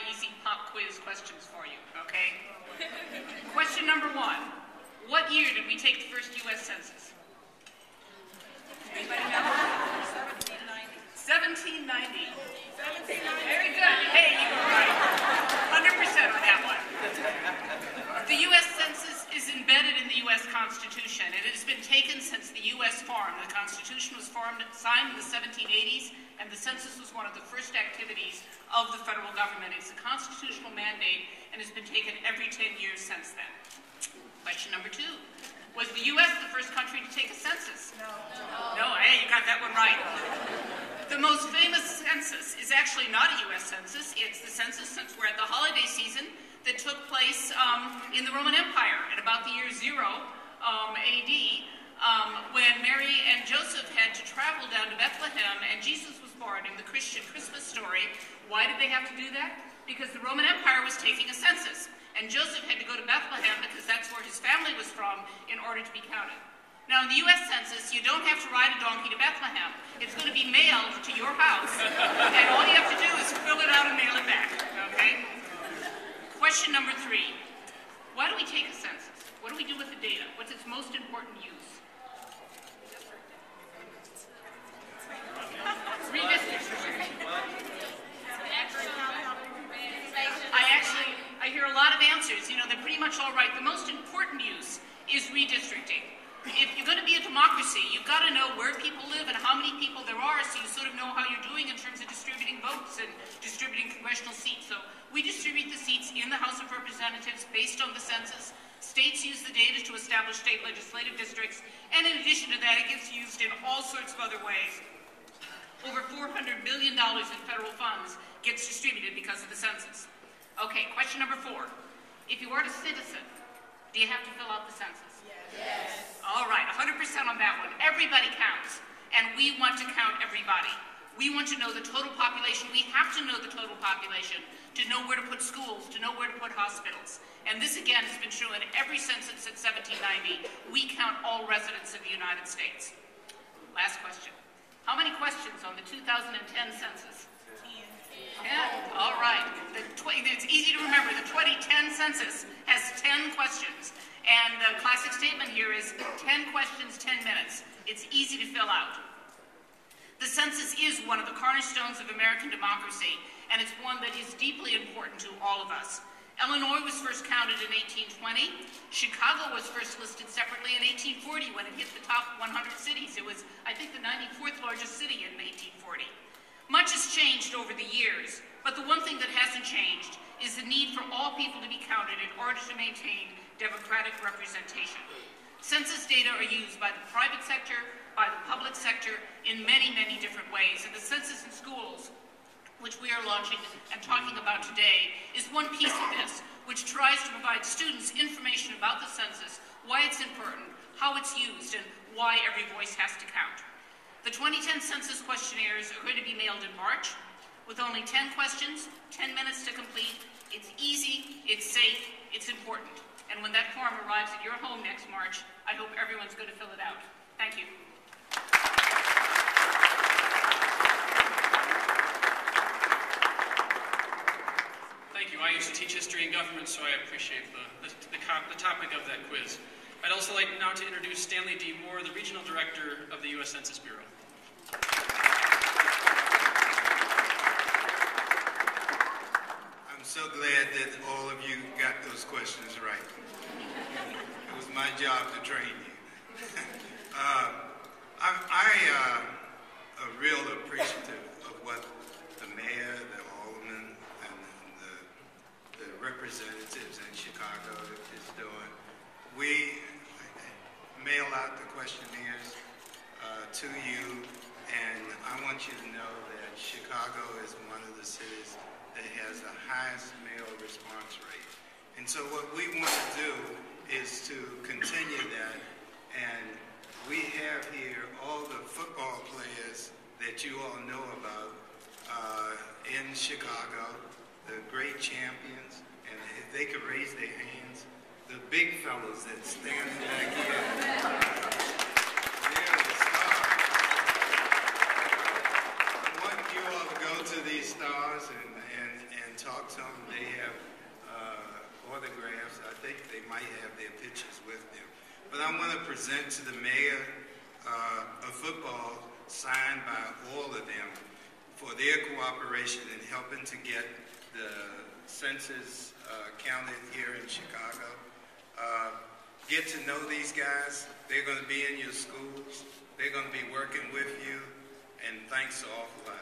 easy pop quiz questions for you, okay? Question number 1. What year did we take the first U.S. Census? Anybody know? 1790. 1790. Very good. Hey, you were right. 100% on that one. The U.S. Census is embedded in the U.S. Constitution, and it has been taken since the U.S. formed. The Constitution was signed in the 1780s, and the census was one of the first activities of the federal government. It's a constitutional mandate and has been taken every 10 years since then. Question number 2. Was the U.S. the first country to take a census? No. No, hey, you got that one right. The most famous census is actually not a U.S. census. It's the census, since we're at the holiday season, that took place in the Roman Empire at about the year 0 AD, when Mary and Joseph had to travel down to Bethlehem, and Jesus was born in the Christian Christmas story. Why did they have to do that? Because the Roman Empire was taking a census, and Joseph had to go to Bethlehem because that's where his family was from in order to be counted. Now, in the U.S. Census, you don't have to ride a donkey to Bethlehem. It's going to be mailed to your house, and all you have to do is fill it out and mail it back, okay? Question number 3. Why do we take a census? What do we do with the data? What's its most important use? Redistricting. I hear a lot of answers. You know, they're pretty much all right. The most important use is redistricting. If you're going to be a democracy, you've got to know where people live and how many people there are, so you sort of know how you're doing in terms of distributing votes and distributing congressional seats. So we distribute the seats in the House of Representatives based on the census. States use the data to establish state legislative districts, and in addition to that, it gets used in all sorts of other ways. Over $400 billion in federal funds gets distributed because of the census. Okay, question number 4. If you are a citizen, do you have to fill out the census? Yes. All right, 100% on that one. Everybody counts, and we want to count everybody. We want to know the total population. We have to know the total population to know where to put schools, to know where to put hospitals. And this, again, has been true in every census since 1790. We count all residents of the United States. Last question. How many questions on the 2010 census? 10. All right. It's easy to remember. The 2010 census has 10 questions. And the classic statement here is 10 questions, 10 minutes. It's easy to fill out. The census is one of the cornerstones of American democracy, and it's one that is deeply important to all of us. Illinois was first counted in 1820. Chicago was first listed separately in 1840 when it hit the top 100 cities. It was, I think, the 94th largest city in 1840. Much has changed over the years, but the one thing that hasn't changed is the need for all people to be counted in order to maintain democratic representation. Census data are used by the private sector, by the public sector, in many, many different ways. And the census in schools, which we are launching and talking about today, is one piece of this, which tries to provide students information about the census, why it's important, how it's used, and why every voice has to count. The 2010 census questionnaires are going to be mailed in March with only 10 questions, 10 minutes to complete. It's easy, it's safe, it's important. And when that form arrives at your home next March, I hope everyone's going to fill it out. Thank you. Thank you. I used to teach history and government, so I appreciate the topic of that quiz. I'd also like now to introduce Stanley D. Moore, the Regional Director of the U.S. Census Bureau. I'm so glad that all of you got those questions right. It was my job to train you. I'm real appreciative of what the mayor, the alderman, and the representatives in Chicago is doing. We mail out the questionnaires to you, and I want you to know that Chicago is one of the cities that has the highest mail response rate. And so what we want to do is to continue that, and we have here all the football players that you all know about in Chicago, the great champions, and if they could raise their hands, the big fellows that stand back here, they're the stars. I want you all to go to these stars and talk talk to them. They have autographs. I think they might have their pictures with them. But I want to present to the mayor a football signed by all of them for their cooperation in helping to get the census counted here in Chicago. Get to know these guys. They're going to be in your schools. They're going to be working with you. And thanks an awful lot.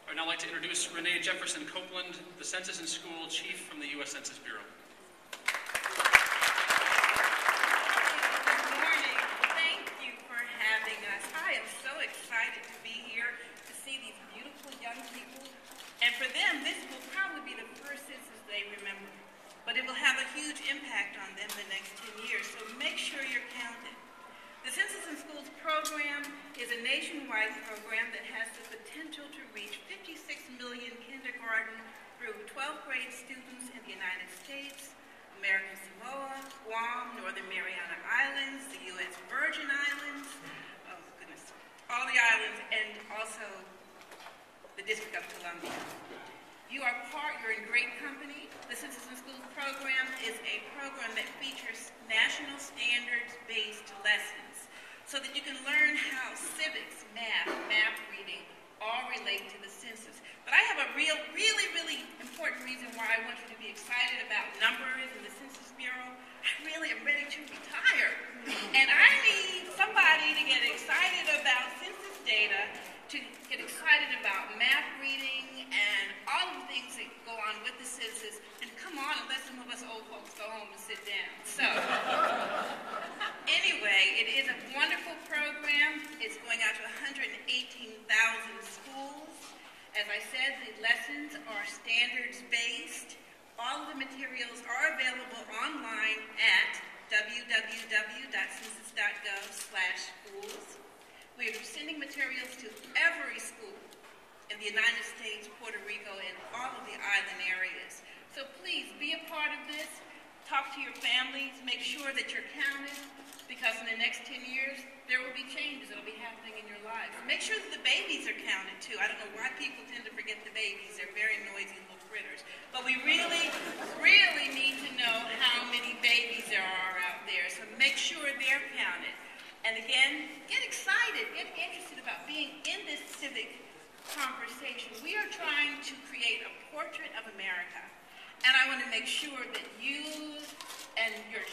I'd now like to introduce Renee Jefferson Copeland, the Census and School Chief from the U.S. Census Bureau. Good morning. Thank you for having us. I am so excited to be here to see these beautiful young people. And for them, this will probably be the first census they remember. But it will have a huge impact on them the next 10 years, so make sure you're counted. The Census in Schools program is a nationwide program that has the potential to reach 56 million kindergarten through 12th grade students in the United States, American Samoa, Guam, Northern Mariana Islands, the U.S. Virgin Islands, oh goodness, all the islands, and also the District of Columbia. You're in great company. The Census in Schools program is a program that features national standards-based lessons so that you can learn how civics, math reading, all relate to the census. But I have a really important reason why I want you to be excited about numbers in the Census Bureau. I really am ready to retire. And I need somebody to get excited about census data, to get excited about math reading and all of the things that go on with the census, and come on and let some of us old folks go home and sit down. So, anyway, it is a wonderful program. It's going out to 118,000 schools. As I said, the lessons are standards-based. All of the materials are available online at www.census.gov/schools. We are sending materials to every school in the United States, Puerto Rico, and all of the island areas. So please be a part of this. Talk to your families. Make sure that you're counted, because in the next 10 years, there will be changes that will be happening in your lives. Make sure that the babies are counted, too. I don't know why people tend to forget the babies. They're very noisy little critters. But we really need to know how many babies there are out there. So make sure they're counted. And again, get excited, get interested about being in this civic conversation. We are trying to create a portrait of America. And I want to make sure that you and your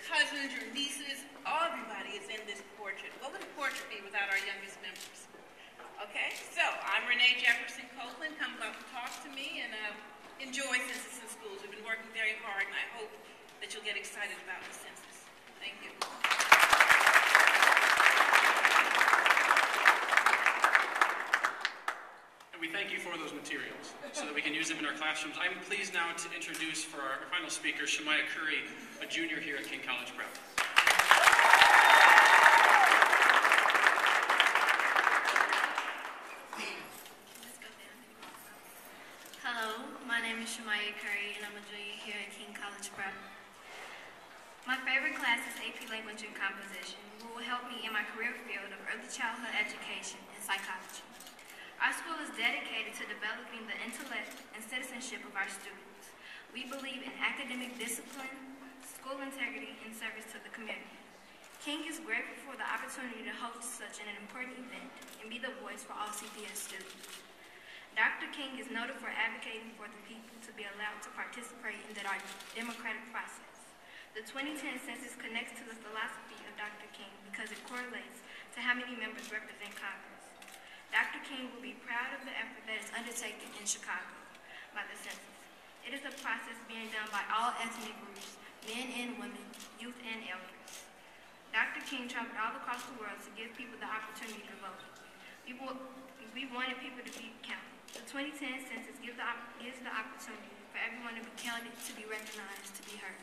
cousins, your nieces, everybody is in this portrait. What would a portrait be without our youngest members? Okay, so I'm Renee Jefferson Copeland. Come up and talk to me and enjoy Census in Schools. We've been working very hard, and I hope that you'll get excited about the census. Thank you. We thank you for those materials so that we can use them in our classrooms. I'm pleased now to introduce for our final speaker, Shemaiah Curry, a junior here at King College Prep. Hello, my name is Shemaiah Curry, and I'm a junior here at King College Prep. My favorite class is AP Language and Composition, which will help me in my career field of early childhood education and psychology. Our school is dedicated to developing the intellect and citizenship of our students. We believe in academic discipline, school integrity, and service to the community. King is grateful for the opportunity to host such an important event and be the voice for all CPS students. Dr. King is noted for advocating for the people to be allowed to participate in our democratic process. The 2010 census connects to the philosophy of Dr. King because it correlates to how many members represent Congress. Dr. King will be proud of the effort that is undertaken in Chicago by the census. It is a process being done by all ethnic groups, men and women, youth and elders. Dr. King traveled all across the world to give people the opportunity to vote. We wanted people to be counted. The 2010 census gives the opportunity for everyone to be counted, to be recognized, to be heard.